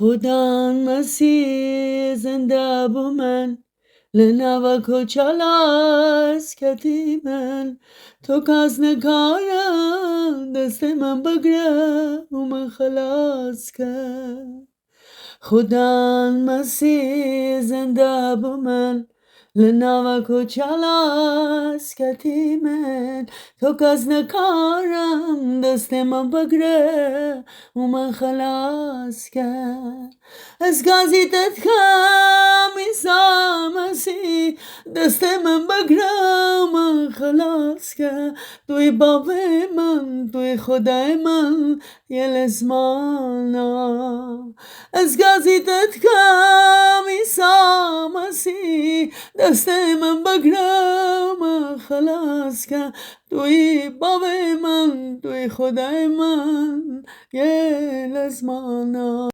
خدا مسیح زنده بو من لنوک و چالاس کتی من تو کاز نکارم دست من بگره و من خلاص کرد خدا مسیح زنده بو من لنوک و چالاس کتی من تو کاز نکارم دست من بگره و من خلاص کرد از گازی تدکم ایسا مسیح دست من بگره و من خلاص کرد توی باب من توی خدای من یه لزمانا از گازی تدکم ایسا مسیح دست من بگره و من خلاص کرد توی باب من توی خدای من یه لزمانا